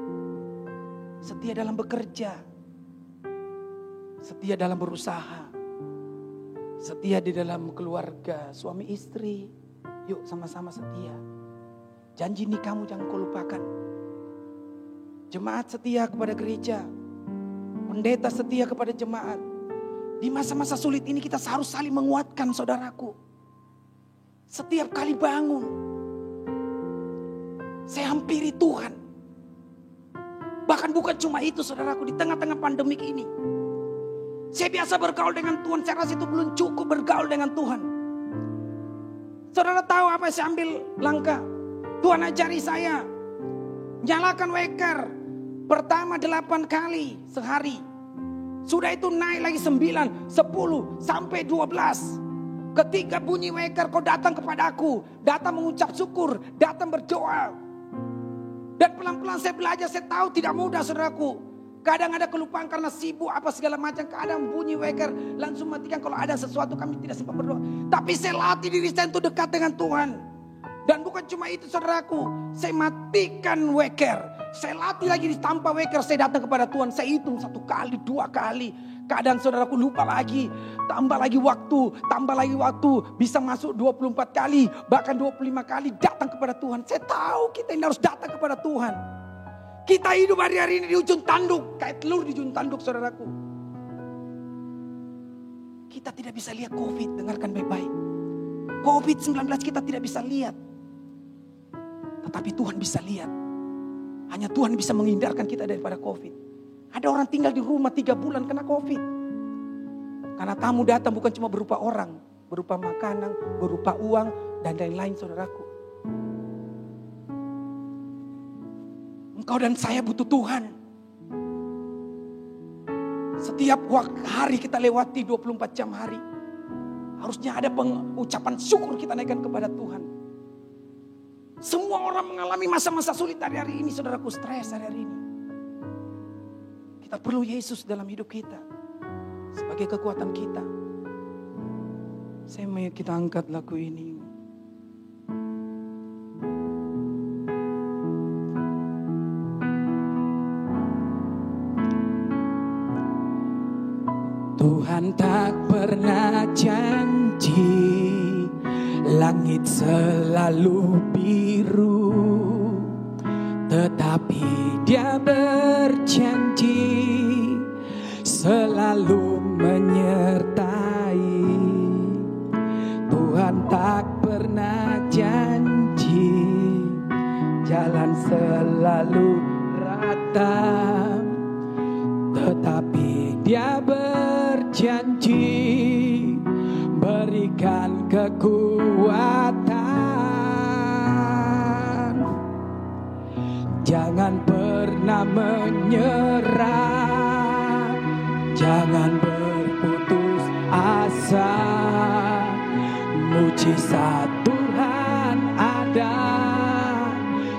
Setia dalam bekerja. Setia dalam berusaha. Setia di dalam keluarga, suami istri. Yuk sama-sama setia. Janji nikahmu jangan kau lupakan. Jemaat setia kepada gereja. Pendeta setia kepada jemaat. Di masa-masa sulit ini kita harus saling menguatkan, saudaraku. Setiap kali bangun, saya hampiri Tuhan. Bahkan bukan cuma itu, saudaraku, di tengah-tengah pandemik ini. Saya biasa bergaul dengan Tuhan, saya rasa itu belum cukup bergaul dengan Tuhan. Saudara tahu apa saya ambil langkah? Tuhan ajari saya, nyalakan waker pertama 8 kali sehari. Sudah itu naik lagi 9, 10, sampai 12. Ketika bunyi weker, kau datang kepadaku, datang mengucap syukur, datang berdoa. Dan pelan-pelan saya belajar, saya tahu tidak mudah saudaraku. Kadang ada kelupaan karena sibuk apa segala macam. Kadang bunyi weker, langsung matikan kalau ada sesuatu kami tidak sempat berdoa. Tapi saya latih diri saya untuk dekat dengan Tuhan. Dan bukan cuma itu saudaraku, saya matikan weker. Saya latih lagi tanpa weker, saya datang kepada Tuhan. Saya hitung 1 kali, 2 kali. Kadang saudaraku lupa lagi, tambah lagi waktu, bisa masuk 24 kali, bahkan 25 kali datang kepada Tuhan. Saya tahu kita ini harus datang kepada Tuhan. Kita hidup hari-hari ini di ujung tanduk, kayak telur di ujung tanduk saudaraku. Kita tidak bisa lihat COVID, dengarkan baik-baik. COVID-19 kita tidak bisa lihat. Tetapi Tuhan bisa lihat. Hanya Tuhan bisa menghindarkan kita daripada COVID. Ada orang tinggal di rumah 3 bulan kena COVID. Karena tamu datang bukan cuma berupa orang, berupa makanan, berupa uang, dan lain-lain saudaraku. Engkau dan saya butuh Tuhan. Setiap hari kita lewati 24 jam hari. Harusnya ada pengucapan syukur kita naikkan kepada Tuhan. Semua orang mengalami masa-masa sulit hari-hari ini saudaraku, stres hari-hari ini. Kita perlu Yesus dalam hidup kita. Sebagai kekuatan kita. Saya mau kita angkat lagu ini. Tuhan tak pernah janji langit selalu biru. Tetapi Dia berjanji selalu menyertai. Tuhan tak pernah janji jalan selalu rata. Tetapi Dia berjanji berikan kekuatan. Jangan pernah menyerah, jangan berputus asa. Mujizat Tuhan ada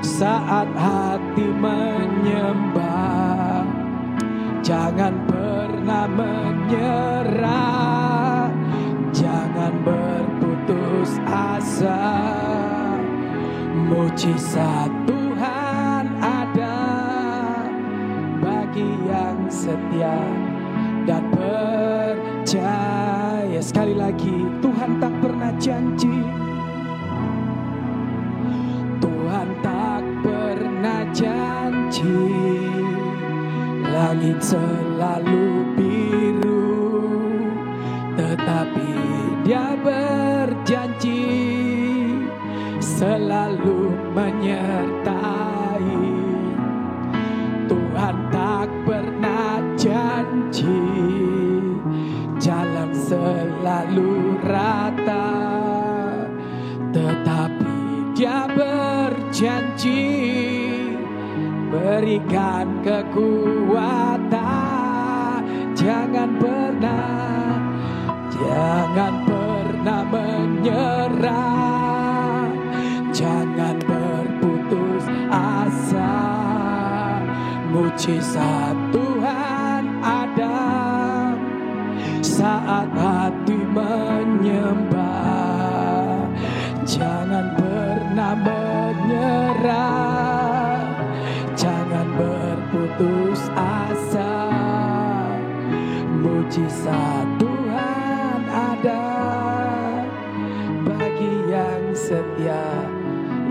saat hati menyembah. Jangan pernah menyerah, jangan berputus asa. Mujizat Tuhan ada bagi yang setia dan percaya. Sekali lagi, Tuhan tak pernah janji. Tuhan tak pernah janji langit selalu biru. Tetapi Dia berjanji selalu menyertai. Tuhan tak pernah janji jalan selalu rata. Tetapi Dia berjanji berikan kekuatan. Jangan pernah menyerah, jangan berputus asa. Mujizat Tuhan ada saat hati menyembah. Jangan pernah menyerah, jangan berputus asa. Mujizat Tuhan ada bagi yang setia,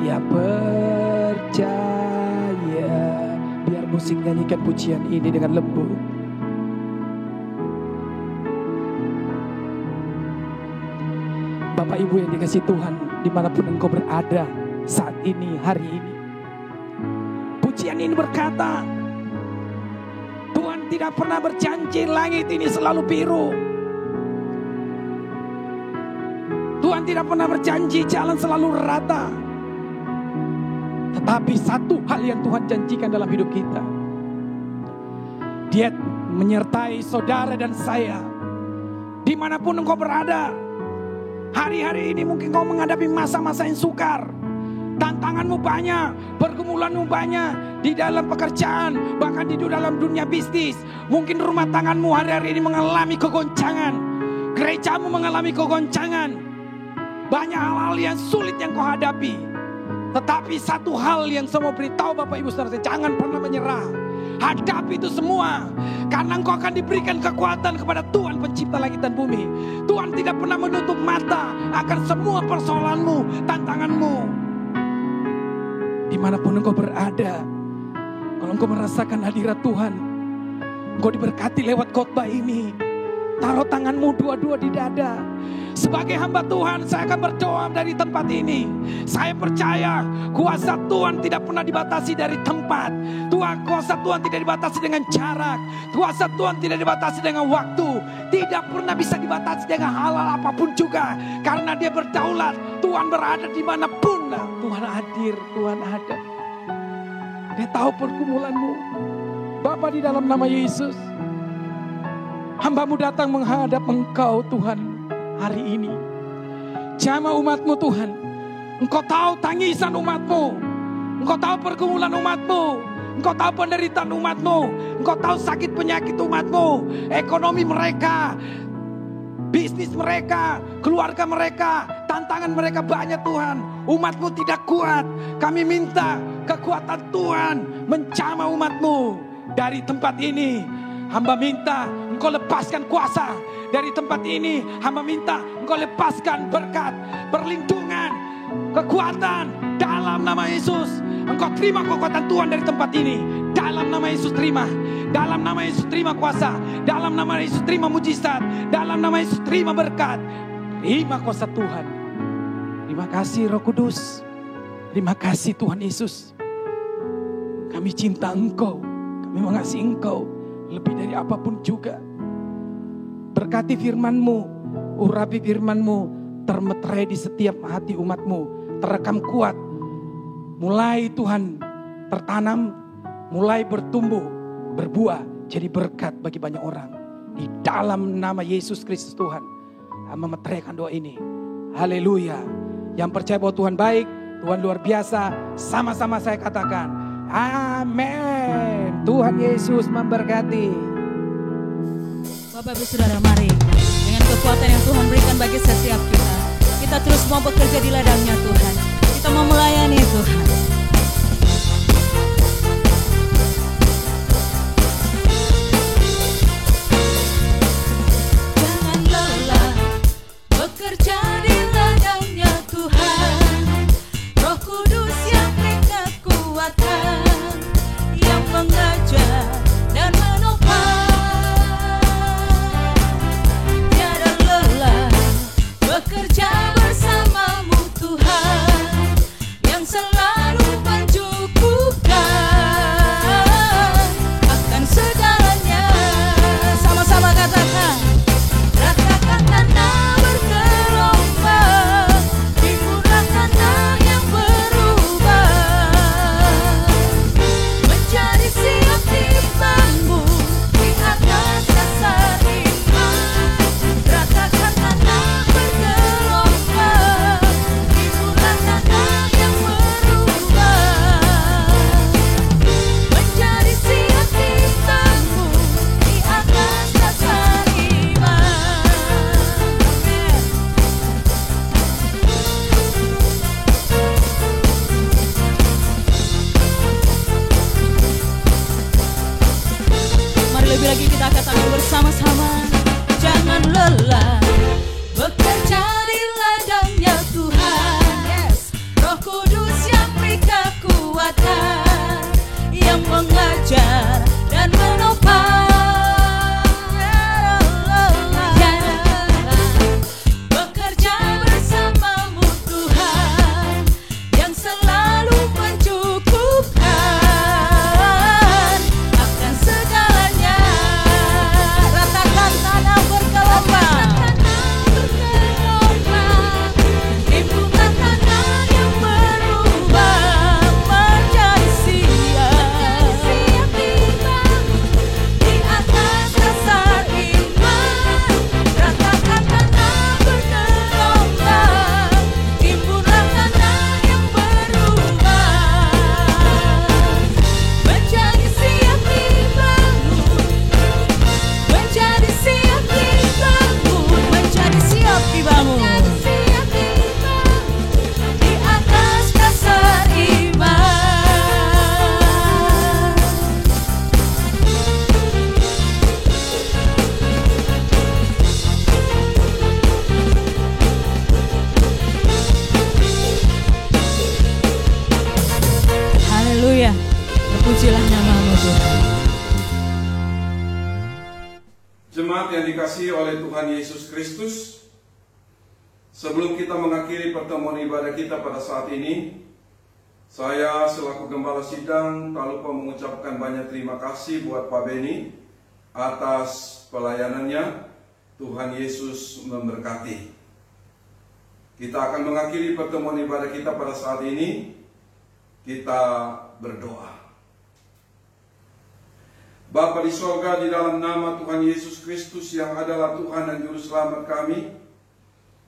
yang percaya. Biar musik nyanyikan pujian ini dengan lembut. Bapak Ibu yang dikasihi Tuhan, dimanapun engkau berada saat ini, hari ini, pujian ini berkata, Tuhan tidak pernah berjanji langit ini selalu biru. Tuhan tidak pernah berjanji jalan selalu rata. Tetapi satu hal yang Tuhan janjikan dalam hidup kita, Dia menyertai saudara dan saya. Dimanapun engkau berada, hari-hari ini mungkin kau menghadapi masa-masa yang sukar. Tantanganmu banyak, pergumulanmu banyak di dalam pekerjaan, bahkan di dalam dunia bisnis. Mungkin rumah tanggamu hari-hari ini mengalami kegoncangan, gerejamu mengalami kegoncangan. Banyak hal-hal yang sulit yang kau hadapi. Tetapi satu hal yang saya mau beritahu Bapak Ibu Saudara, jangan pernah menyerah. Hadapi itu semua, karena engkau akan diberikan kekuatan kepada Tuhan pencipta langit dan bumi. Tuhan tidak pernah menutup mata akan semua persoalanmu, tantanganmu. Dimanapun engkau berada, kalau engkau merasakan hadirat Tuhan, engkau diberkati lewat khotbah ini. Taruh tanganmu dua-dua di dada. Sebagai hamba Tuhan, saya akan berdoa dari tempat ini. Saya percaya kuasa Tuhan tidak pernah dibatasi dari tempat. Kuasa Tuhan tidak dibatasi dengan jarak. Kuasa Tuhan tidak dibatasi dengan waktu. Tidak pernah bisa dibatasi dengan hal-hal apapun juga. Karena Dia berdaulat. Tuhan berada dimanapun. Tuhan hadir, Tuhan ada. Dia tahu pergumulanmu. Bapa, di dalam nama Yesus, hamba-Mu datang menghadap Engkau Tuhan hari ini. Jamah umat-Mu Tuhan. Engkau tahu tangisan umat-Mu. Engkau tahu pergumulan umat-Mu. Engkau tahu penderitaan umat-Mu. Engkau tahu sakit penyakit umat-Mu. Ekonomi mereka, bisnis mereka, keluarga mereka, tantangan mereka banyak Tuhan. Umat-Mu tidak kuat. Kami minta kekuatan Tuhan menjamah umat-Mu. Dari tempat ini hamba minta Engkau lepaskan kuasa. Dari tempat ini hamba minta Engkau lepaskan berkat, perlindungan, kekuatan dalam nama Yesus. Engkau terima kekuatan Tuhan dari tempat ini. Dalam nama Yesus terima. Dalam nama Yesus terima kuasa. Dalam nama Yesus terima mujizat. Dalam nama Yesus terima berkat. Terima kuasa Tuhan. Terima kasih Roh Kudus. Terima kasih Tuhan Yesus. Kami cinta Engkau. Kami mengasihi Engkau lebih dari apapun juga. Berkati firman-Mu. Urapi firman-Mu. Termeterai di setiap hati umat-Mu. Terekam kuat. Mulai Tuhan tertanam. Mulai bertumbuh. Berbuah. Jadi berkat bagi banyak orang. Di dalam nama Yesus Kristus Tuhan. Memeteraikan doa ini. Haleluya. Yang percaya bahwa Tuhan baik, Tuhan luar biasa, sama-sama saya katakan, amin. Tuhan Yesus memberkati. Bapak Ibu Saudara, mari dengan kekuatan yang Tuhan berikan bagi setiap kita terus mau bekerja di ladangnya Tuhan. Kita mau melayani Tuhan. Jangan lelah bekerja di ladangnya Tuhan. Roh Kudus yang beri kekuatan, yang mengajar dan menopang. Tiada lelah bekerja bersamamu Tuhan, yang selalu mencukupkan akan segalanya. Sama-sama katakan. Ratakan tanah bergelombang, timbulah tanah yang berubah, menjadi siap timbangmu di atas dasar iman. Ratakan tanah bergelombang, timbulah tanah yang berubah, menjadi siap timbangmu di atas dasar iman. Mari lebih lagi kita katakan bersama-sama. Jangan lelah bekerja di ladangnya Tuhan. Roh Kudus yang beri kekuatan, yang mengajar dan menopang. Jangan lelah bekerja bersamamu Tuhan, yang selalu mencukupkan akan segalanya. Ratakan tanah bergelombang, timbukan tanah yang berubah, menjadi siap timbang di Jemaat yang dikasihi oleh Tuhan Yesus Kristus, sebelum kita mengakhiri pertemuan ibadah kita pada saat ini, saya selaku Gembala Sidang tak lupa mengucapkan banyak terima kasih buat Pak Beni atas pelayanannya. Tuhan Yesus memberkati. Kita akan mengakhiri pertemuan ibadah kita pada saat ini. Kita berdoa. Bapa di sorga, di dalam nama Tuhan Yesus Kristus yang adalah Tuhan dan Juru Selamat kami,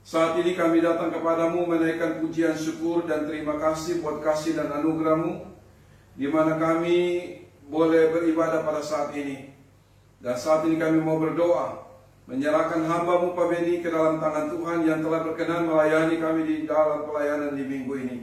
saat ini kami datang kepadamu menaikkan pujian syukur dan terima kasih buat kasih dan anugerah-Mu, di mana kami boleh beribadah pada saat ini. Dan saat ini kami mau berdoa, menyerahkan hamba-Mu Pak Beni ke dalam tangan Tuhan yang telah berkenan melayani kami di dalam pelayanan di minggu ini.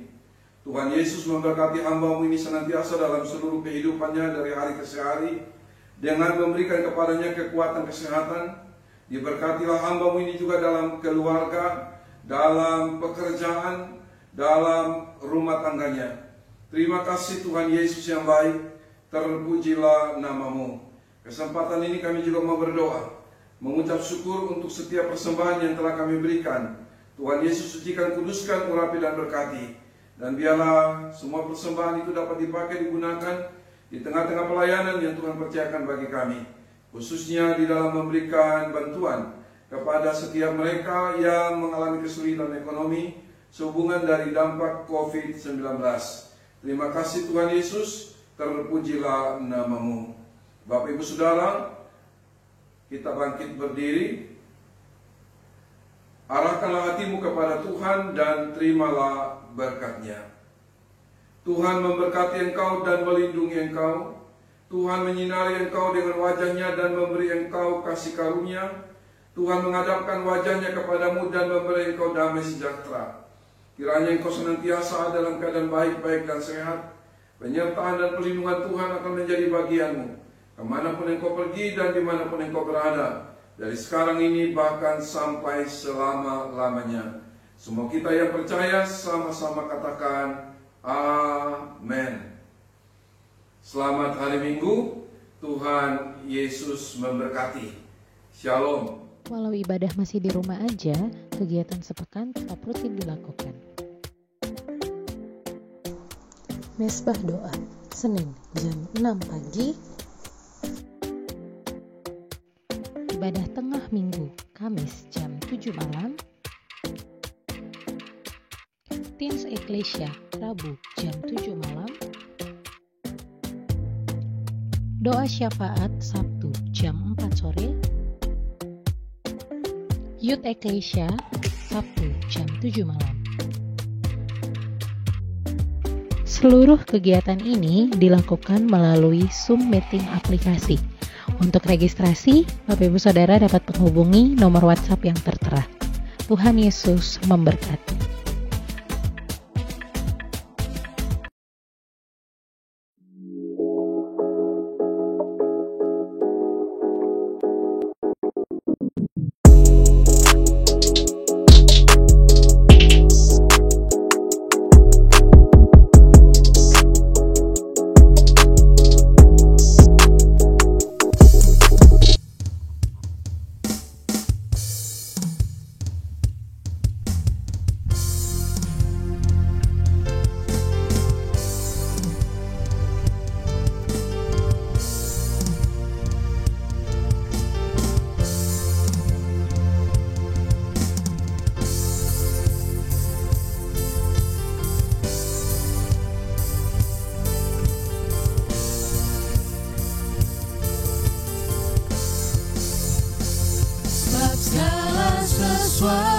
Tuhan Yesus memberkati hamba-Mu ini senantiasa dalam seluruh kehidupannya dari hari ke hari, dengan memberikan kepadanya kekuatan kesehatan. Diberkatilah hamba-Mu ini juga dalam keluarga, dalam pekerjaan, dalam rumah tangganya. Terima kasih Tuhan Yesus yang baik, terpujilah nama-Mu. Kesempatan ini kami juga mau berdoa, mengucap syukur untuk setiap persembahan yang telah kami berikan. Tuhan Yesus sucikan, kuduskan, urapi dan berkati. Dan biarlah semua persembahan itu dapat dipakai, digunakan di tengah-tengah pelayanan yang Tuhan percayakan bagi kami, khususnya di dalam memberikan bantuan kepada setiap mereka yang mengalami kesulitan ekonomi sehubungan dari dampak COVID-19. Terima kasih Tuhan Yesus, terpujilah nama-Mu. Bapak Ibu Saudara, kita bangkit berdiri. Arahkanlah hatimu kepada Tuhan dan terimalah berkat-Nya. Tuhan memberkati engkau dan melindungi engkau. Tuhan menyinari engkau dengan wajah-Nya dan memberi engkau kasih karunia. Tuhan menghadapkan wajah-Nya kepadamu dan memberi engkau damai sejahtera. Kiranya engkau senantiasa dalam keadaan baik-baik dan sehat. Penyertaan dan perlindungan Tuhan akan menjadi bagianmu, kemanapun engkau pergi dan dimanapun engkau berada, dari sekarang ini bahkan sampai selama-lamanya. Semua kita yang percaya sama-sama katakan amin. Selamat hari Minggu. Tuhan Yesus memberkati. Shalom. Walau ibadah masih di rumah aja, kegiatan sepekan tetap rutin dilakukan. Mesbah doa, Senin jam 6 pagi. Ibadah tengah minggu, Kamis jam 7 malam. Teens Ecclesia, Rabu jam 7 malam. Doa syafaat Sabtu jam 4 sore. Youth Ecclesia, Sabtu jam 7 malam. Seluruh kegiatan ini dilakukan melalui Zoom Meeting aplikasi. Untuk registrasi, Bapak Ibu Saudara dapat menghubungi nomor WhatsApp yang tertera. Tuhan Yesus memberkati. Segala sesuatu